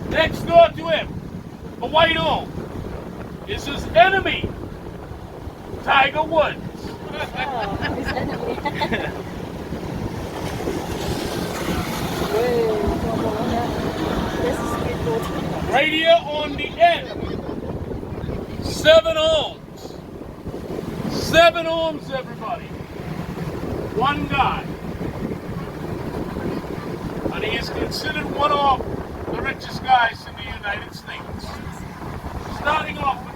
Next door to him, a white home, is his enemy, Tiger Woods. Oh, his enemy. This is good. Right here on the end, 7 homes. 7 homes, everybody. One guy. And he is considered one of the richest guys in the United States. Starting off